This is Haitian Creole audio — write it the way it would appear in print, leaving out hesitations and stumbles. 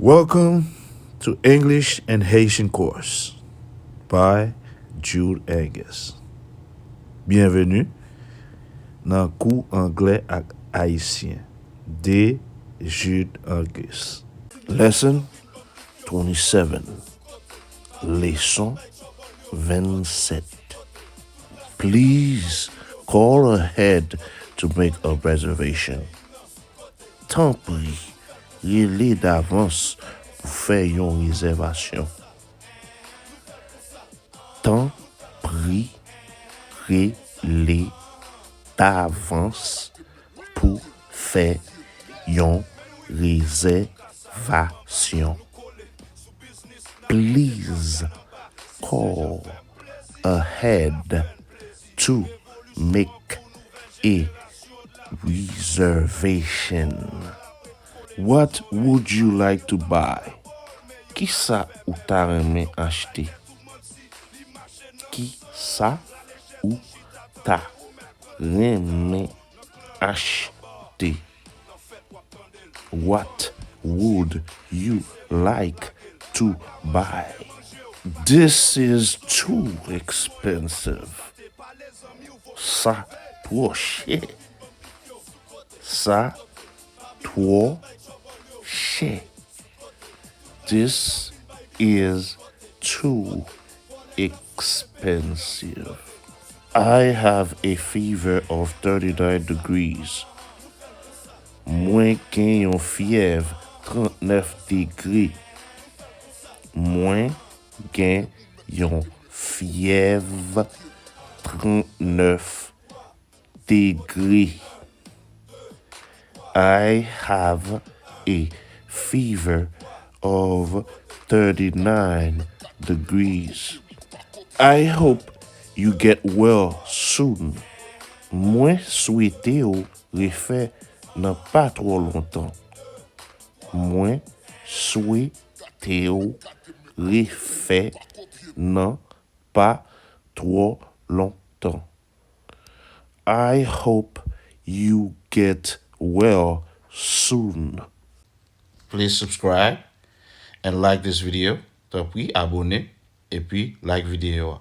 Welcome to English and Haitian course by Jude Angus. Bienvenue dans Kou Anglè ak Ayisyen de Jude Angus. Lesson 27. Leson 27. Please call ahead to make a reservation. Tant pis, relé d'avance pour faire une réservation. Tant pis, relé d'avance pour faire une réservation. Please call ahead to make a reservation. What would you like to buy? Qui ça ou ta remè acheter? Qui ça ou ta remè acheter? What would you like to buy? This is too expensive. Ça trop cher. Ça trop cher. This is too expensive. I have a fever of 39 degrees. Moi gen yon fièvre 39 degrés. Moi gen yon fièvre 39 degrés. I have a fever of 39 degrees. I hope you get well soon. Moi souhaite ou refait nan pas trop longtemps. Moi souhaite ou refait nan pas trop longtemps. I hope you get well soon. Please subscribe and like this video. Donc oui, abonnez et puis like vidéo.